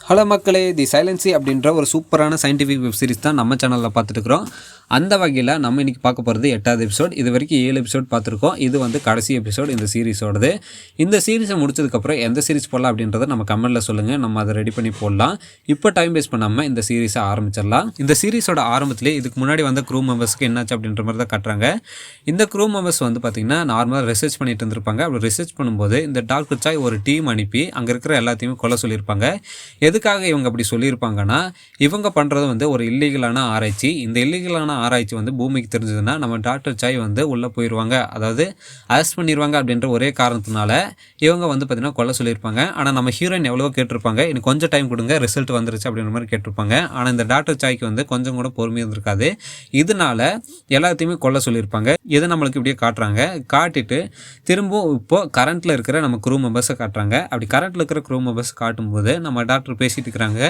Hello மக்களே, தி சைலன்சி அப்படின்ற ஒரு சூப்பரான சயின்டிஃபிக் வெப் சீரிஸ் தான் நம்ம சேனலில் பார்த்துட்டுருக்கோம். அந்த வகையில் நம்ம இன்றைக்கி பார்க்க போகிறது 8வது எபிசோட். இது வரைக்கும் 7 எபிசோட் பார்த்துருக்கோம். இது வந்து கடைசி எபிசோட் இந்த சீரிஸோடது. இந்த சீரிஸை முடிச்சதுக்கப்புறம் எந்த சீரிஸ் போடலாம் அப்படின்றத நம்ம கமெண்ட்டில் சொல்லுங்கள், நம்ம அதை ரெடி பண்ணி போடலாம். இப்போ டைம் வேஸ்ட் பண்ணாமல் இந்த சீரிஸை ஆரம்பிச்சிடலாம். இந்த சீரிஸோட ஆரம்பத்திலே இதுக்கு முன்னாடி வந்த க்ரூ மெம்பர்ஸ்க்கு என்னாச்சு அப்படின்ற மாதிரி தான் காட்டுறாங்க. இந்த க்ரூ மெம்பர்ஸ் வந்து பார்த்திங்கன்னா நார்மலாக ரிசர்ச் பண்ணிட்டு இருந்திருப்பாங்க. அப்படி ரிசர்ச் பண்ணும்போது இந்த டாக்டர் சாய் ஒரு டீம் அனுப்பி அங்கே இருக்கிற எல்லாத்தையுமே கொல்ல சொல்லியிருப்பாங்க. எதுக்காக இவங்க அப்படி சொல்லியிருப்பாங்கன்னா, இவங்க பண்ணுறது வந்து ஒரு இல்லீகலான ஆராய்ச்சி. இந்த இல்லீகலான ஆராய்ச்சி வந்து பூமிக்கு தெரிஞ்சதுன்னா நம்ம டாக்டர் சாய் வந்து உள்ளே போயிடுவாங்க, அதாவது அரெஸ்ட் பண்ணிடுவாங்க அப்படின்ற ஒரே காரணத்தினால இவங்க வந்து பார்த்திங்கன்னா கொல்ல சொல்லியிருப்பாங்க. ஆனால் நம்ம ஹீரோயின் எவ்வளவோ கேட்டிருப்பாங்க, இன்னும் கொஞ்சம் டைம் கொடுங்க, ரிசல்ட் வந்துருச்சு அப்படின்ற மாதிரி கேட்டிருப்பாங்க. ஆனால் இந்த டாக்டர் சாய்க்கு வந்து கொஞ்சம் கூட பொறுமையாக இருந்திருக்காது. இதனால எல்லாத்தையுமே கொல்ல சொல்லியிருப்பாங்க. இதை நம்மளுக்கு இப்படியே காட்டுறாங்க. காட்டிட்டு திரும்பவும் இப்போது கரண்ட்டில் இருக்கிற நம்ம க்ரூ மெம்பர்ஸை காட்டுறாங்க. அப்படி கரண்ட்டில் இருக்கிற க்ரூ மெம்பர்ஸ் காட்டும்போது நம்ம டாக்டர் பேசிட்டு இருக்கிறாங்க.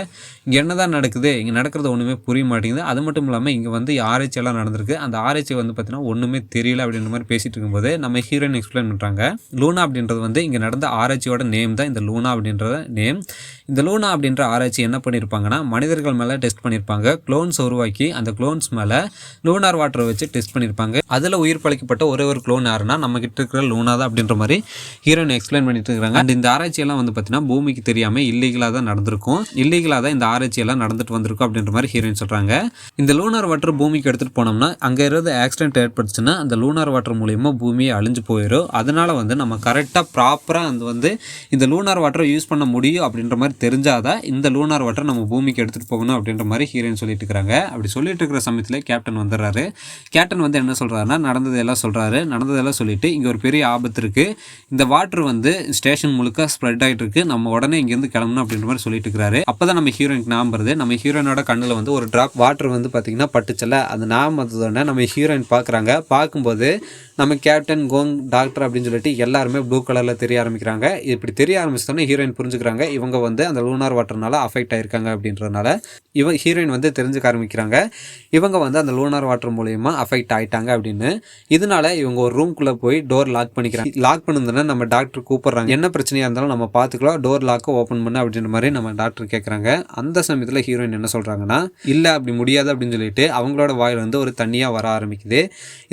இங்கே என்ன தான் நடக்குது, இங்கே நடக்கிறது ஒன்றுமே புரிய மாட்டேங்குது. அது மட்டும் இல்லாமல் இங்கே வந்து ஆராய்ச்சியெல்லாம் நடந்திருக்கு, அந்த ஆராய்ச்சி வந்து பார்த்தீங்கன்னா ஒன்றுமே தெரியல அப்படின்ற மாதிரி பேசிகிட்டு இருக்கும்போது நம்ம ஹீரோயின் எக்ஸ்பிளைன் பண்ணுறாங்க. லூனா அப்படின்றது வந்து இங்கே நடந்த ஆராய்ச்சியோட நேம் தான் இந்த லூனா அப்படின்ற நேம். இந்த லூனா அப்படின்ற ஆராய்ச்சி என்ன பண்ணியிருப்பாங்கன்னா, மனிதர்கள் மேலே டெஸ்ட் பண்ணியிருப்பாங்க. க்ளோன்ஸ் உருவாக்கி அந்த க்ளோன்ஸ் மேலே லூனார் வாட்டரை வச்சு டெஸ்ட் பண்ணியிருப்பாங்க. அதில் உயிர் பழிக்கப்பட்ட ஒரே ஒரு க்ளோன் யாருன்னா நம்ம கிட்ட இருக்கிற லூனா தான் அப்படின்ற மாதிரி ஹீரோயின் எக்ஸ்பிளைன் பண்ணிட்டு இருக்காங்க. அண்ட் இந்த ஆராய்ச்சியெல்லாம் வந்து பார்த்தீங்கன்னா பூமிக்கு தெரியாமல் இல்லீகலாக தான் நடந்திருக்கும், இல்லீகலாக தான் இந்த ஆராய்ச்சியெல்லாம் நடந்துட்டு வந்திருக்கும் அப்படின்ற மாதிரி ஹீரோயின் சொல்கிறாங்க. இந்த லூனார் வாட்டர் பூமிக்கு எடுத்துகிட்டு போனோம்னா அங்கே இருந்து ஆக்சிடென்ட் ஏற்பட்டுச்சுன்னா அந்த லூனார் வாட்டர் மூலியமாக பூமியை அழிஞ்சு போயிடும். அதனால் வந்து நம்ம கரெக்டாக ப்ராப்பராக அந்த வந்து இந்த லூனார் வாட்டரை யூஸ் பண்ண முடியும் அப்படின்ற மாதிரி தெரிஞ்சாதான் இந்த லூனார் வாட்டர் நம்ம பூமிக்கு எடுத்துகிட்டு போகணும் அப்படின்ற மாதிரி ஹீரோயின் சொல்லிட்டு இருக்கிறாங்க. அப்படி சொல்லிட்டு இருக்கிற சமயத்தில் கேப்டன் வந்துடுறாரு. கேப்டன் வந்து என்ன சொல்கிறாருன்னா, நடந்ததெல்லாம் சொல்கிறாரு. நடந்ததெல்லாம் சொல்லிட்டு இங்கே ஒரு பெரிய ஆபத்து இருக்குது, இந்த வாட்டர் வந்து ஸ்டேஷன் முழுக்க ஸ்ப்ரெட் ஆகிட்டு இருக்கு, நம்ம உடனே இங்கேருந்து கிளம்பணும் அப்படின்ற மாதிரி சொல்லிட்டு இருக்கிறாரு. அப்போ தான் நம்ம ஹீரோயினுக்கு ஞாபகம் வருது. நம்ம ஹீரோயினோட கண்ணில் வந்து ஒரு ட்ராப் வாட்டர் வந்து பார்த்திங்கன்னா பட்டுச்சல, அது ஞாபகம் வந்ததோடனே நம்ம ஹீரோயின் பார்க்குறாங்க. பார்க்கும்போது நம்ம கேப்டன், கோங், டாக்டர் அப்படின்னு சொல்லிட்டு எல்லாருமே ப்ளூ கலரில் தெரிய ஆரம்பிக்கிறாங்க. இப்படி தெரிய ஆரம்பிச்சோன்னே ஹீரோயின் புரிஞ்சுக்கிறாங்க, இவங்க வந்து அந்த லூனார் வாட்டர்னால அஃபெக்ட் ஆகிருக்காங்க அப்படின்றதுனால ஹீரோயின் வந்து தெரிஞ்சுக்க ஆரம்பிக்கிறாங்க, இவங்க வந்து அந்த லூனார் வாட்டர் மூலயமா அஃபெக்ட் ஆகிட்டாங்க அப்படின்னு. இதனால இவங்க ஒரு ரூம்குள்ளே போய் டோர் லாக் பண்ணிக்கிறாங்க. லாக் பண்ணுதுன்னா நம்ம டாக்டர் கூப்பிட்றாங்க, என்ன பிரச்சனையாக இருந்தாலும் நம்ம பார்த்துக்கலாம், டோர் லாக்கை ஓப்பன் பண்ண அப்படின்ற மாதிரி நம்ம டாக்டர் கேட்குறாங்க. அந்த சமயத்தில் ஹீரோயின் என்ன சொல்கிறாங்கன்னா, இல்லை அப்படி முடியாது அப்படின்னு சொல்லிட்டு அவங்களோட வாயில் வந்து ஒரு தண்ணியாக வர ஆரம்பிக்குது.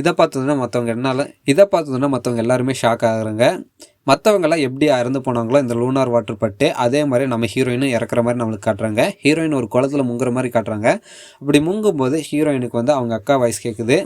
இதை பார்த்ததுன்னா மற்றவங்க எல்லாருமே ஷாக் ஆகுறாங்க. மற்றவங்கெல்லாம் எப்படி இறந்து போனாங்களோ இந்த லூனார் வாட்டர் பட்டு, அதே மாதிரி நம்ம ஹீரோயினும் இறக்குற மாதிரி நம்மளுக்கு காட்டுறாங்க. ஹீரோயின் ஒரு குளத்தில் முங்குற மாதிரி காட்டுறாங்க. அப்படி முங்கும்போது ஹீரோயினுக்கு வந்து அவங்க அக்கா வாய்ஸ் கேட்குது.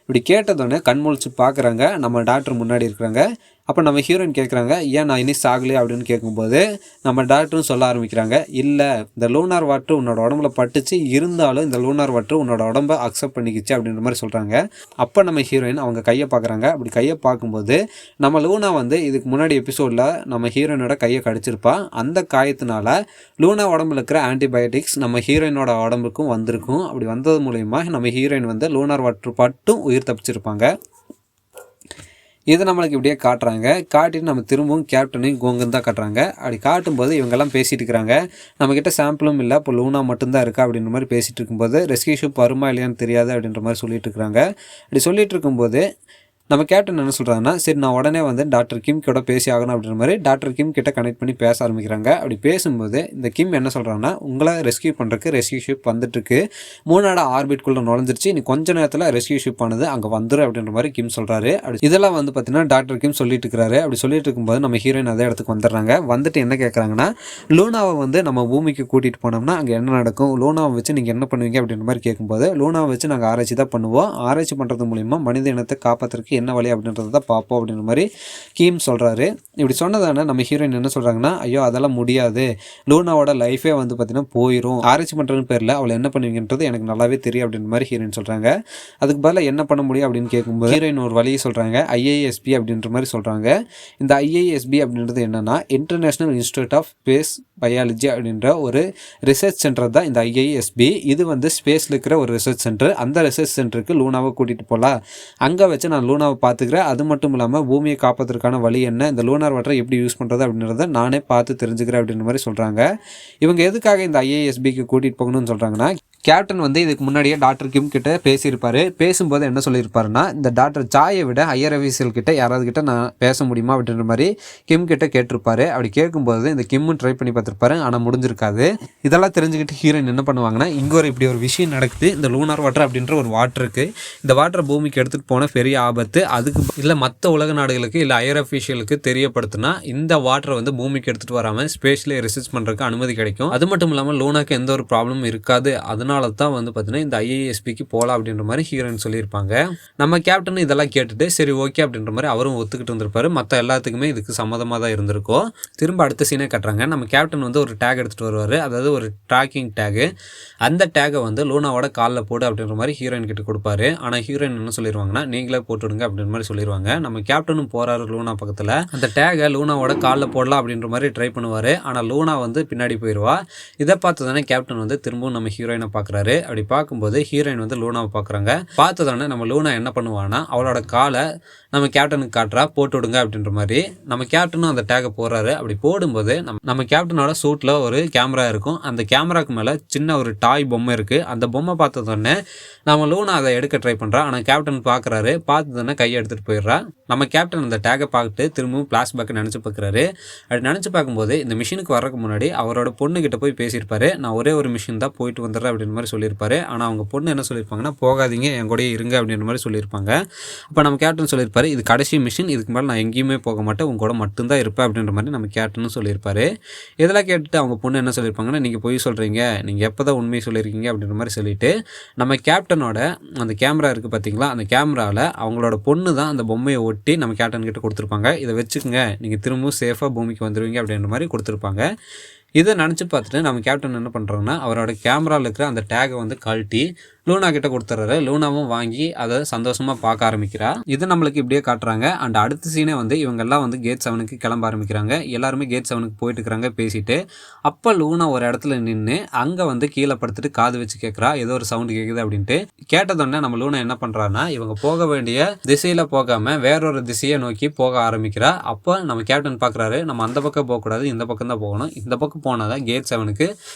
இப்படி கேட்டதோடனே கண்முழிச்சு பார்க்குறாங்க, நம்ம டாக்டர் முன்னாடி இருக்கிறாங்க. அப்போ நம்ம ஹீரோயின் கேட்குறாங்க, ஏன் நான் இனி சாகலையே அப்படின்னு கேட்கும்போது நம்ம டாக்டரும் சொல்ல ஆரம்பிக்கிறாங்க, இல்லை இந்த லூனார் வாட்டர் உன்னோட உடம்புல பட்டுச்சு, இருந்தாலும் இந்த லூனார் வாட்டர் உன்னோட உடம்பை அக்செப்ட் பண்ணிக்கிச்சு அப்படின்ற மாதிரி சொல்கிறாங்க. அப்போ நம்ம ஹீரோயின் அவங்க கையை பார்க்குறாங்க. அப்படி கையை பார்க்கும்போது நம்ம லூனா வந்து இதுக்கு முன்னாடி எபிசோடில் நம்ம ஹீரோயினோட கையை கடிச்சிருப்பா. அந்த காயத்தினால லூனா உடம்புல இருக்கிற ஆன்டிபயோட்டிக்ஸ் நம்ம ஹீரோயினோட உடம்புக்கும் வந்திருக்கும். அப்படி வந்தது மூலயமா நம்ம ஹீரோயின் வந்து லூனார் வாட்டர் பட்டும் உயிர் தப்பிச்சிருப்பாங்க. இது நம்மளுக்கு இப்படியே காட்டுறாங்க. காட்டிட்டு நம்ம திரும்பவும் கேப்டனையும் கோங்கன்னு தான் காட்டுறாங்க. அப்படி காட்டும்போது இவங்கெல்லாம் பேசிகிட்டு இருக்கிறாங்க. நம்மக்கிட்ட சாம்பிளும் இல்லை, இப்போ லூனா மட்டும்தான் இருக்கா அப்படின்ற மாதிரி பேசிகிட்டு இருக்கும்போது ரெஸ்கியூ ஷிப் வருமா இல்லையான்னு தெரியாது அப்படின்ற மாதிரி சொல்லிட்டு இருக்கிறாங்க. அப்படி சொல்லிட்டு இருக்கும்போது நம்ம கேப்டன் என்ன சொல்கிறாங்கன்னா, சரி நான் உடனே வந்து டாக்டர் கிம் கிட்ட பேசி ஆகணும் அப்படின்ற மாதிரி டாக்டர் கிம் கிட்ட கனெக்ட் பண்ணி பேச ஆரம்பிக்கிறாங்க. அப்படி பேசும்போது இந்த கிம் என்ன சொல்கிறாங்கன்னா, உங்களை ரெஸ்கியூ பண்ணுறதுக்கு ரெஸ்கியூ ஷிப் வந்துட்டுருக்கு, 3 ஆர்பிட்குள்ளே நுழைஞ்சிருச்சு, நீ கொஞ்ச நேரத்தில் ரெஸ்கியூ ஷிப் ஆனது அங்கே வந்துடும் அப்படின்ற மாதிரி கிம் சொல்கிறாரு. அப்படி இதெல்லாம் வந்து பார்த்தீங்கன்னா டாக்டர் கிம் சொல்லிட்டு இருக்கிறாரு. அப்படி சொல்லிட்டு இருக்கும்போது நம்ம ஹீரோயின் அதே இடத்துக்கு வந்துடுறாங்க. வந்துட்டு என்ன கேட்குறாங்கன்னா, லூனாவை வந்து நம்ம பூமிக்கு கூட்டிகிட்டு போனோம்னா அங்கே என்ன நடக்கும், லூனாவை வச்சு நீங்கள் என்ன பண்ணுவீங்க அப்படின்ற மாதிரி கேட்கும்போது, லூனாவை வச்சு நாங்கள் ஆராய்ச்சி தான் பண்ணுவோம், ஆராய்ச்சி பண்ணுறது மூலிமா மனித இனத்தை காப்பாற்றுறதுக்கு என்ன வழி அப்படின்றத தான் பார்ப்போம் அப்படின்ற மாதிரி கீம் சொல்கிறாரு. இப்படி சொன்னதானே நம்ம ஹீரோயின் என்ன சொல்கிறாங்கன்னா, ஐயோ அதெல்லாம் முடியாது, லூனாவோட லைஃபே வந்து பார்த்தீங்கன்னா போயிடும், ஆராய்ச்சி பண்ணுறதுன்னு பேரில் அவளை என்ன பண்ணுவீங்கன்றது எனக்கு நல்லாவே தெரியும் அப்படின்ற மாதிரி ஹீரோயின் சொல்கிறாங்க. அதுக்கு பதிலாக என்ன பண்ண முடியும் அப்படின்னு கேட்கும்போது ஹீரோயின் ஒரு வழியை சொல்கிறாங்க, IISB அப்படின்ற மாதிரி சொல்கிறாங்க. இந்த IISB அப்படின்றது என்னென்னா international institute of space biology அப்படின்ற ஒரு ரிசர்ச் சென்டர் தான் இந்த IISB. இது வந்து ஸ்பேஸில் இருக்கிற ஒரு ரிசர்ச் சென்டர். அந்த ரிசர்ச் சென்டருக்கு லூனாவை கூட்டிகிட்டு போகலாம், அங்கே வச்சு நான் லூனாவை பார்த்துக்கிறேன், அது மட்டும் இல்லாமல் பூமியை காப்பதற்கான வழி என்ன, இந்த லூனார் வாட்டரை எப்படி யூஸ் பண்ணுறது அப்படின்றத நானே பார்த்து தெரிஞ்சுக்கிறேன் அப்படின்ற மாதிரி சொல்கிறாங்க. இவங்க எதுக்காக இந்த IISBக்கு கூட்டிகிட்டு போகணும்னு சொல்கிறாங்கன்னா, கேப்டன் வந்து இதுக்கு முன்னாடியே டாக்டர் கிம் கிட்ட பேசியிருப்பாரு. பேசும்போது என்ன சொல்லியிருப்பாருன்னா, இந்த டாக்டர் சாயை விட ஹையர் அஃபீஷியல் கிட்ட யாராவது கிட்ட நான் பேச முடியுமா அப்படின்ற மாதிரி கிம் கிட்ட கேட்டிருப்பாரு. அப்படி கேட்கும்போது இந்த கிம்மும் ட்ரை பண்ணி பார்த்துருப்பாரு, ஆனால் முடிஞ்சிருக்காது. இதெல்லாம் தெரிஞ்சுக்கிட்டு ஹீரோயின் என்ன பண்ணுவாங்கன்னா, இங்கே இப்படி ஒரு விஷயம் நடக்குது, இந்த லூனார் வாட்டர் அப்படின்ற ஒரு வாட்டர் இருக்குது, இந்த வாட்டரை பூமிக்கு எடுத்துகிட்டு போன பெரிய ஆபத்து, அதுக்கு இல்லை மற்ற உலக நாடுகளுக்கு இல்லை ஹையர் அஃபீஷியலுக்கு தெரியப்படுத்தினா இந்த வாட்டரை வந்து பூமிக்கு எடுத்துகிட்டு வராமல் ஸ்பேஸில் ரிசர்ச் பண்ணுறதுக்கு அனுமதி கிடைக்கும். அது மட்டும் இல்லாமல் லூனாக்கு எந்த ஒரு ப்ராப்ளமும் இருக்காது, அதனால தான் வந்து பார்த்தீங்கன்னா இந்த IISPக்கு போகலாம் அப்படின்ற மாதிரி ஹீரோயின் சொல்லியிருப்பாங்க. நம்ம கேப்டன் இதெல்லாம் கேட்டுட்டு சரி ஓகே அப்படின்ற மாதிரி அவரும் ஒத்துக்கிட்டு வந்திருப்பாரு. மற்ற எல்லாத்துக்குமே இதுக்கு சம்மதமாக தான் இருந்திருக்கும். திரும்ப அடுத்த சீனே கட்டுறாங்க. நம்ம கேப்டன் வந்து ஒரு டேக் எடுத்துகிட்டு வருவார், அதாவது ஒரு ட்ராக்கிங் டேகு. அந்த டேகை வந்து லூனாவோட காலில் போடு அப்படின்ற மாதிரி ஹீரோயின் கிட்ட கொடுப்பாரு. ஆனால் ஹீரோயின் என்ன சொல்லிடுவாங்கன்னா, நீங்களே போட்டுவிடுங்க அப்படின்ற மாதிரி சொல்லிடுவாங்க. நம்ம கேப்டனும் போகிறாரு லூனா பக்கத்தில். அந்த டேகை லூனாவோட காலில் போடலாம் அப்படின்ற மாதிரி ட்ரை பண்ணுவார். ஆனால் லூனா வந்து பின்னாடி போயிடுவா. இதை பார்த்து தானே கேப்டன் வந்து திரும்பவும் நம்ம ஹீரோயினை பார்க்குறாரு. அப்படி பார்க்கும்போது ஹீரோயின் வந்து லூனாவை பார்க்குறாங்க. பார்த்ததானே நம்ம லூனா என்ன பண்ணுவான்னா, அவளோட காலை நம்ம கேப்டனுக்கு காட்டுறா, போட்டு விடுங்க அப்படின்ற மாதிரி. நம்ம கேப்டனும் அந்த டேகை போடுறாரு. அப்படி போடும்போது நம்ம கேப்டனோட சூட்டில் ஒரு கேமரா இருக்கும். அந்த கேமராக்கு மேலே சின்ன ஒரு டாய் பொம்மை இருக்குது. அந்த பொம்மை பார்த்ததோடனே நம்ம லூனா அதை எடுக்க ட்ரை பண்ணுறா. ஆனால் கேப்டன் பார்க்குறாரு. பார்த்ததுன்னு கையை எடுத்துகிட்டு போயிடுறா. நம்ம கேப்டன் அந்த டேகை பார்த்துட்டு திரும்பவும் ஃப்ளாஷ்பேக்கை நினச்சி பார்க்குறாரு. அப்படி நினச்சி பார்க்கும்போது இந்த மிஷினுக்கு வரக்கு முன்னாடி அவரோட பொண்ணுக்கிட்ட போய் பேசியிருப்பாரு. நான் ஒரே ஒரு மிஷின் தான் போயிட்டு வந்துடுறேன் அப்படின்ற மாதிரி சொல்லியிருப்பாரு. ஆனால் அவங்க பொண்ணு என்ன சொல்லியிருப்பாங்கன்னா, போகாதீங்க, என் கூடயே இருங்க அப்படின்ற மாதிரி சொல்லியிருப்பாங்க. அப்போ நம்ம கேப்டன் சொல்லியிருப்பாரு, இது கடைசி மிஷின், இதுக்கு மேலே நான் எங்கேயுமே போக மாட்டேன், உங்க கூட மட்டும்தான் இருப்பேன் அப்படின்ற மாதிரி நம்ம கேப்டனும் சொல்லியிருப்பாரு. இதெல்லாம் கேட்டுட்டு அவங்க பொண்ணு என்ன சொல்லியிருப்பாங்கன்னா, நீங்கள் பொய் சொல்கிறீங்க, நீங்கள் எப்போ தான் உண்மையை சொல்லியிருக்கீங்க அப்படின்ற மாதிரி சொல்லிட்டு நம்ம கேப்டனோட அந்த கேமரா இருக்குது பார்த்தீங்களா, அந்த கேமராவில் அவங்களோட பொண்ணு தான் அந்த பொம்மையை ஒட்டி நம்ம கேப்டன் கிட்ட கொடுத்துருப்பாங்க. இதை வச்சுக்கோங்க, நீங்கள் திரும்பவும் சேஃபாக பூமிக்கு வந்துடுவீங்க அப்படின்ற மாதிரி கொடுத்துருப்பாங்க. இதை நினச்சி பார்த்துட்டு நம்ம கேப்டன் என்ன பண்ணுறாங்கன்னா, அவரோட கேமராவில் இருக்கிற அந்த டேகை வந்து கழட்டி லூனா கிட்ட கொடுத்துட்றாரு. லூனாவும் வாங்கி அதை சந்தோஷமாக பார்க்க ஆரம்பிக்கிறா. இது நம்மளுக்கு இப்படியே காட்டுறாங்க. அண்ட் அடுத்த சீனே வந்து இவங்கெல்லாம் வந்து கேட் 7க்கு கிளம்ப ஆரம்பிக்கிறாங்க. எல்லாருமே கேட் 7க்கு போயிட்டு இருக்கிறாங்க பேசிட்டு. அப்போ லூனா ஒரு இடத்துல நின்று அங்கே வந்து கீழே படுத்துட்டு காது வச்சு கேட்குறா, ஏதோ ஒரு சவுண்டு கேட்குது அப்படின்ட்டு. கேட்டதோடனே நம்ம லூனா என்ன பண்ணுறான்னா, இவங்க போக வேண்டிய திசையில் போகாமல் வேறொரு திசையை நோக்கி போக ஆரம்பிக்கிறா. அப்போ நம்ம கேப்டன் பார்க்குறாரு, நம்ம அந்த பக்கம் போகக்கூடாது, இந்த பக்கம் தான் போகணும், இந்த பக்கம் போனால் தான் கேட் 7க்கு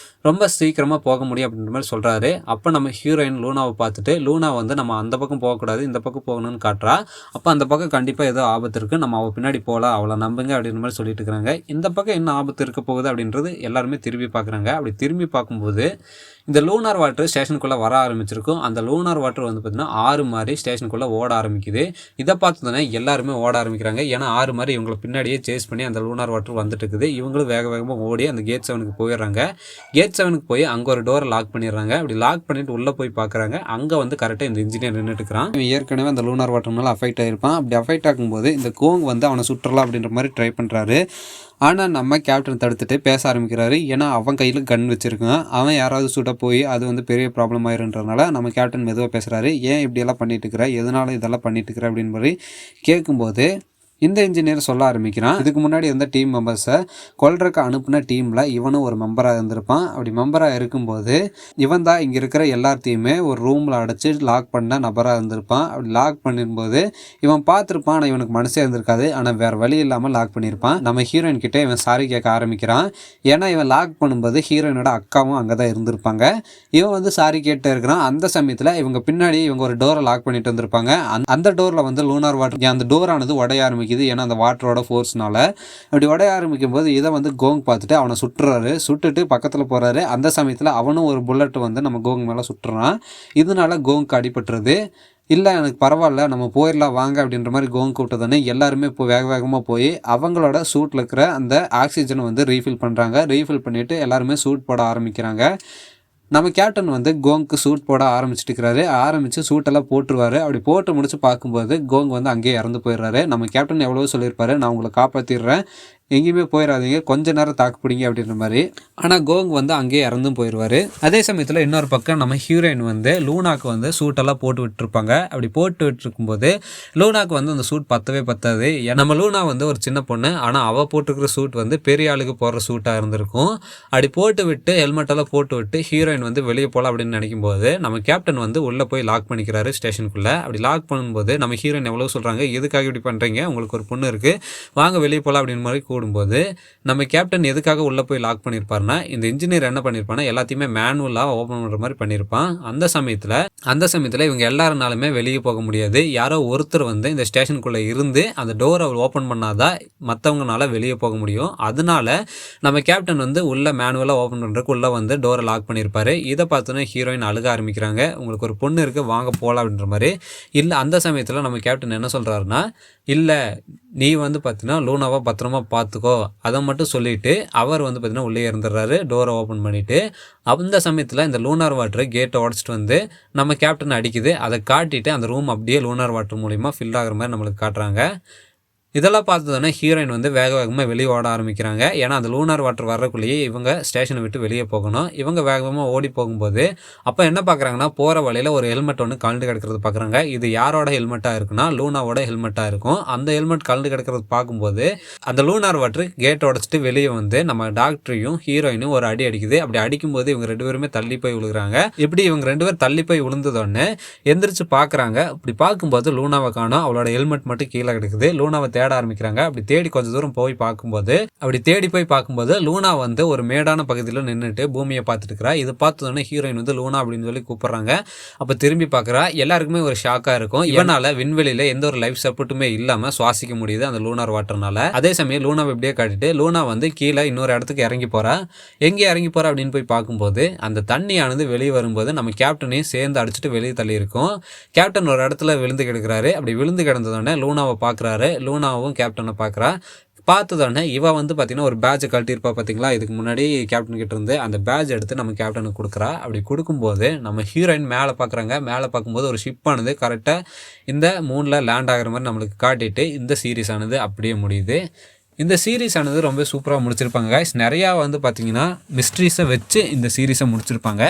ரொம்ப சீக்கிரமாக போக முடியும் அப்படின்ற மாதிரி சொல்கிறாரு. அப்போ நம்ம ஹீரோயின் லூனாவை பார்த்துட்டு, லூனா வந்து நம்ம அந்த பக்கம் போகக்கூடாது, இந்த பக்கம் போகணும்னு காட்டுறா. அப்போ அந்த பக்கம் கண்டிப்பாக ஏதோ ஆபத்து இருக்குது, நம்ம அவள் பின்னாடி போகலாம், அவளை நம்புங்க அப்படின்ற மாதிரி சொல்லிட்டு இருக்கிறாங்க. இந்த பக்கம் என்ன ஆபத்து இருக்க போகுது அப்படின்றது எல்லாருமே திரும்பி பார்க்குறாங்க. அப்படி திரும்பி பார்க்கும்போது இந்த லூனார் வாட்டர் ஸ்டேஷனுக்குள்ளே வர ஆரம்பிச்சிருக்கும். அந்த லூனார் வாட்டர் வந்து பார்த்திங்கன்னா ஆறு மாதிரி ஸ்டேஷனுக்குள்ளே ஓட ஆரம்பிக்குது. இதை பார்த்து தானே எல்லாருமே ஓட ஆரம்பிக்கிறாங்க. ஏன்னா ஆறு மாதிரி இவங்களை பின்னாடியே சேஸ் பண்ணி அந்த லூனார் வாட்டர் வந்துட்டு இருக்குது. இவங்களும் வேக வேகமாக ஓடி அந்த கேட் 7க்கு போயிடுறாங்க. கேட் 7க்கு போய் அங்கே ஒரு டோரை லாக் பண்ணிடுறாங்க. அப்படி லாக் பண்ணிட்டு உள்ளே போய் பார்க்குறாங்க. அங்கே வந்து கரெக்டாக இந்த இன்ஜினியர் நின்றுட்டு இருக்கிறான். இவன் ஏற்கனவே அந்த லூனார் வாட்டர்னால அஃபெக்ட் ஆகிருப்பான். அப்படி அஃபெக்ட் ஆகும்போது இந்த கோங் வந்து அவனை சுற்றலாம் அப்படின்ற மாதிரி ட்ரை பண்ணுறாரு. ஆனால் நம்ம கேப்டன் தடுத்துட்டு பேச ஆரம்பிக்கிறாரு. ஏன்னா அவன் கையில் கன் வச்சுருக்கான். அவன் யாராவது சுட போய் அது வந்து பெரிய ப்ராப்ளம் ஆயிருன்றனால நம்ம கேப்டன் மெதுவாக பேசுகிறாரு. ஏன் இப்படியெல்லாம் பண்ணிட்டு இருக்கிற, எதனால இதெல்லாம் பண்ணிட்டு இருக்கிற அப்படின்னு மாதிரி கேட்கும்போது இந்த இன்ஜினியர் சொல்ல ஆரம்பிக்கிறான், இதுக்கு முன்னாடி இருந்த டீம் மெம்பர்ஸை கொல்றக்கு அனுப்புன டீமில் இவனும் ஒரு மெம்பராக இருந்திருப்பான். அப்படி மெம்பராக இருக்கும்போது இவன் தான் இங்கே இருக்கிற எல்லாத்தையுமே ஒரு ரூமில் அடைச்சி லாக் பண்ண நபராக இருந்திருப்பான். அப்படி லாக் பண்ணிரும்போது இவன் பார்த்துருப்பான், ஆனால் இவனுக்கு மனசே இருந்திருக்காது. ஆனால் வேறு வழி இல்லாமல் லாக் பண்ணியிருப்பான். நம்ம ஹீரோயின் கிட்டே இவன் சாரி கேட்க ஆரம்பிக்கிறான். ஏன்னா இவன் லாக் பண்ணும்போது ஹீரோயினோட அக்காவும் அங்கே தான் இருந்திருப்பாங்க. இவன் வந்து சாரி கேட்டு இருக்கிறான். அந்த சமயத்தில் இவங்க பின்னாடி இவங்க ஒரு டோரை லாக் பண்ணிட்டு வந்திருப்பாங்க. அந்த டோரில் வந்து லூனார் வாட்டர் அந்த டோரானது உடைய ஆரம்பிக்கும். ஏன்னா அந்த வாட்டரோட ஃபோர்ஸ்னால அப்படி உடைய ஆரம்பிக்கும் போது இதை வந்து கோங் பார்த்துட்டு அவனை சுட்டுறாரு. சுட்டுட்டு பக்கத்தில் போகிறாரு. அந்த சமயத்தில் அவனும் ஒரு புல்லட் வந்து நம்ம கோங் மேலே சுட்டுறான். இதனால கோங்க்கு அடிபட்டுறது. இல்லை எனக்கு பரவாயில்ல, நம்ம போயிடலாம் வாங்க அப்படின்ற மாதிரி கோங் கூப்பிட்டதானே எல்லாருமே இப்போ வேக வேகமாக போய் அவங்களோட சூட்டில் இருக்கிற அந்த ஆக்சிஜனை வந்து ரீஃபில் பண்ணுறாங்க. ரீஃபில் பண்ணிவிட்டு எல்லாருமே சூட் போட ஆரம்பிக்கிறாங்க. நம்ம கேப்டன் வந்து கோங்க்கு சூட் போட ஆரம்பிச்சுட்டு ஆரம்பித்து சூட்டெல்லாம் போட்டுருவார். அப்படி போட்டு முடிச்சு பார்க்கும்போது கோங் வந்து அங்கேயே இறந்து போயிடுறாரு. நம்ம கேப்டன் எவ்வளோ சொல்லியிருப்பாரு, நான் உங்களை காப்பாற்றிடுறேன், எங்கேயுமே போயிடாதீங்க, கொஞ்ச நேரம் தாக்கு பிடிங்க அப்படின்ற மாதிரி. ஆனால் கோங் வந்து அங்கேயே இறந்தும் போயிடுவார். அதே சமயத்தில் இன்னொரு பக்கம் நம்ம ஹீரோயின் வந்து லூனாக்கு வந்து சூட்டெல்லாம் போட்டு விட்டுருப்பாங்க. அப்படி போட்டு விட்டுருக்கும்போது லூனாக்கு வந்து அந்த சூட் பத்தவே பத்தாது. நம்ம லூனா வந்து ஒரு சின்ன பொண்ணு, ஆனால் அவள் போட்டுருக்கிற சூட் வந்து பெரிய ஆளுக்கு போடுற சூட்டாக இருந்திருக்கும். அப்படி போட்டு விட்டு ஹெல்மெட்டெல்லாம் போட்டு விட்டு ஹீரோயின் வந்து வெளியே போகலாம் அப்படின்னு நினைக்கும் போது நம்ம கேப்டன் வந்து உள்ளே போய் லாக் பண்ணிக்கிறாரு ஸ்டேஷனுக்குள்ளே. அப்படி லாக் பண்ணும்போது நம்ம ஹீரோயின் எவ்வளோ சொல்கிறாங்க, எதுக்காக இப்படி பண்ணுறீங்க, உங்களுக்கு ஒரு பொண்ணு இருக்குது, வாங்க வெளியே போகலாம் அப்படின்னு மாதிரி விடும்போது நம்ம கேப்டன் எதுக்காக உள்ளே போய் லாக் பண்ணியிருப்பாருன்னா, இந்த இன்ஜினியர் என்ன பண்ணியிருப்பான்னா எல்லாத்தையுமே மேனுவலாக ஓப்பன் பண்ணுற மாதிரி பண்ணியிருப்பான். அந்த சமயத்தில் இவங்க எல்லாருனாலுமே வெளியே போக முடியாது. யாரோ ஒருத்தர் வந்து இந்த ஸ்டேஷனுக்குள்ளே இருந்து அந்த டோரை ஓப்பன் பண்ணாதான் மற்றவங்கனால வெளியே போக முடியும். அதனால நம்ம கேப்டன் வந்து உள்ள மேனுவலாக ஓப்பன் பண்ணுறதுக்கு உள்ளே வந்து டோரை லாக் பண்ணியிருப்பாரு. இதை பார்த்தோன்னே ஹீரோயின் அழுக ஆரம்பிக்கிறாங்க. உங்களுக்கு ஒரு பொண்ணு இருக்குது, வாங்க போகலாம் அப்படின்ற மாதிரி. இல்லை, அந்த சமயத்தில் நம்ம கேப்டன் என்ன சொல்கிறாருன்னா, இல்லை நீ வந்து பார்த்தீங்கன்னா லூனாவை பத்திரமா பார்த்துக்கோ, அதை மட்டும் சொல்லிவிட்டு அவர் வந்து பார்த்தீங்கன்னா உள்ளே இருந்துடுறாரு டோரை ஓப்பன் பண்ணிவிட்டு. அந்த சமயத்தில் இந்த லூனார் வாட்டரை கேட்டை உடச்சிட்டு வந்து நம்ம கேப்டன் அடிக்குது. அதை காட்டிட்டு அந்த ரூம் அப்படியே லூனார் வாட்டர் மூலிமா ஃபில் ஆகிற மாதிரி நம்மளுக்கு காட்டுறாங்க. இதெல்லாம் பார்த்ததுன்னா ஹீரோயின் வந்து வேக வேகமாக வெளியே ஓட ஆரம்பிக்கிறாங்க. ஏன்னா அந்த லூனார் வாட்டர் வர்றக்குள்ளேயே இவங்க ஸ்டேஷனை விட்டு வெளியே போகணும். இவங்க வேகமாக ஓடி போகும்போது அப்போ என்ன பார்க்குறாங்கன்னா, போகிற வழியில் ஒரு ஹெல்மெட் ஒன்று கலந்து கிடக்கிறது பார்க்குறாங்க. இது யாரோட ஹெல்மெட்டாக இருக்குன்னா லூனாவோட ஹெல்மெட்டாக இருக்கும். அந்த ஹெல்மெட் கலந்து கிடக்கிறது பார்க்கும்போது அந்த லூனார் வாட்டர் கேட் உடச்சிட்டு வெளியே வந்து நம்ம டாக்டரையும் ஹீரோயினும் ஒரு அடி அடிக்குது. அப்படி அடிக்கும்போது இவங்க 2 பேருமே தள்ளி போய் விழுகிறாங்க. இப்படி இவங்க 2 பேர் தள்ளி போய் விழுந்ததோடனே எந்திரிச்சு பார்க்குறாங்க. இப்படி பார்க்கும்போது லூனாவை காணோம். அவளோட ஹெல்மெட் மட்டும் கீழே கிடக்குது. லூனாவை தேட ஆரம்பிக்கிறாங்க. அப்படி தேடி கொஞ்சம் தூரம் போய் பார்க்கும்போது லூனா வந்து ஒரு மேடான பகுதியில் நின்றுட்டு பூமியை பார்த்துட்டு இருக்கிறா. இது பார்த்தோன்னே ஹீரோயின் வந்து லூனா அப்படின்னு சொல்லி கூப்பிடுறாங்க. அப்போ திரும்பி பார்க்குறா. எல்லாருக்குமே ஒரு ஷாக்காக இருக்கும். இவனால விண்வெளியில் எந்த ஒரு லைஃப் சப்போர்ட்டுமே இல்லாமல் சுவாசிக்க முடியுது அந்த லூனார் வாட்டர்னால. அதே சமயம் லூனாவை இப்படியே காட்டிட்டு லூனா வந்து கீழே இன்னொரு இடத்துக்கு இறங்கி போறா. எங்கே இறங்கி போறா அப்படின்னு போய் பார்க்கும்போது அந்த தண்ணியானது வெளியே வரும்போது நம்ம கேப்டனையும் சேர்ந்து அடிச்சுட்டு வெளியே தள்ளி இருக்கும். கேப்டன் ஒரு இடத்துல விழுந்து கிடக்குறாரு. அப்படி விழுந்து கிடந்ததோடனே லூனாவை பார்க்குறாரு. லூனாவும் கேப்டனை பார்க்குறா. பார்த்ததோடனே இவ வந்து பார்த்தீங்கன்னா ஒரு பேட்சை கழட்டியிருப்பா பார்த்தீங்களா, இதுக்கு முன்னாடி கேப்டன் கிட்ட இருந்து அந்த பேட்ச் எடுத்து நம்ம கேப்டனுக்கு கொடுக்குறா. அப்படி கொடுக்கும்போது நம்ம ஹீரோயின் மேலே பார்க்குறாங்க. மேலே பார்க்கும்போது ஒரு ஷிப்பானது கரெக்டாக இந்த மூணில் லேண்ட் ஆகிற மாதிரி நம்மளுக்கு காட்டிட்டு இந்த சீரீஸ் ஆனது அப்படியே முடியுது. இந்த சீரீஸ் ஆனது ரொம்ப சூப்பராக முடிச்சிருப்பாங்க கைஸ். நிறையா வந்து பார்த்தீங்கன்னா மிஸ்ட்ரீஸை வச்சு இந்த சீரீஸை முடிச்சிருப்பாங்க.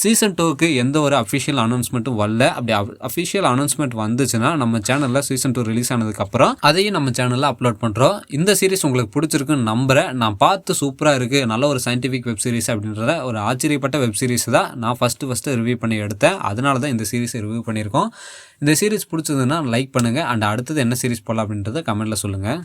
சீசன் 2க்கு எந்த ஒரு அஃபிஷியல் அனௌன்ஸ்மெண்ட்டும் வரல. அப்படி அஃபிஷியல் அனௌன்ஸ்மெண்ட் வந்துச்சுன்னா நம்ம சேனலில் சீசன் 2 ரிலீஸ் ஆனதுக்கப்புறம் அதையும் நம்ம சேனலில் அப்லோட் பண்ணுறோம். இந்த சீரீஸ் உங்களுக்கு பிடிச்சிருக்குன்னு நம்புகிறேன். நான் பார்த்து சூப்பராக இருக்குது, நல்ல ஒரு சயின்டிஃபிக் வெப் சீரிஸ் அப்படின்றத ஒரு ஆச்சரியப்பட்ட வெப் சீரிஸ் தான் நான் ஃபஸ்ட்டு ரிவ்யூ பண்ணி எடுத்தேன். அதனால தான் இந்த சீரிஸை ரிவ்யூ பண்ணியிருக்கோம். இந்த சீரிஸ் பிடிச்சதுன்னா லைக் பண்ணுங்கள். அண்ட் அடுத்தது என்ன சீரிஸ் போடலாம் அப்படின்றத கமெண்ட்டில் சொல்லுங்கள்.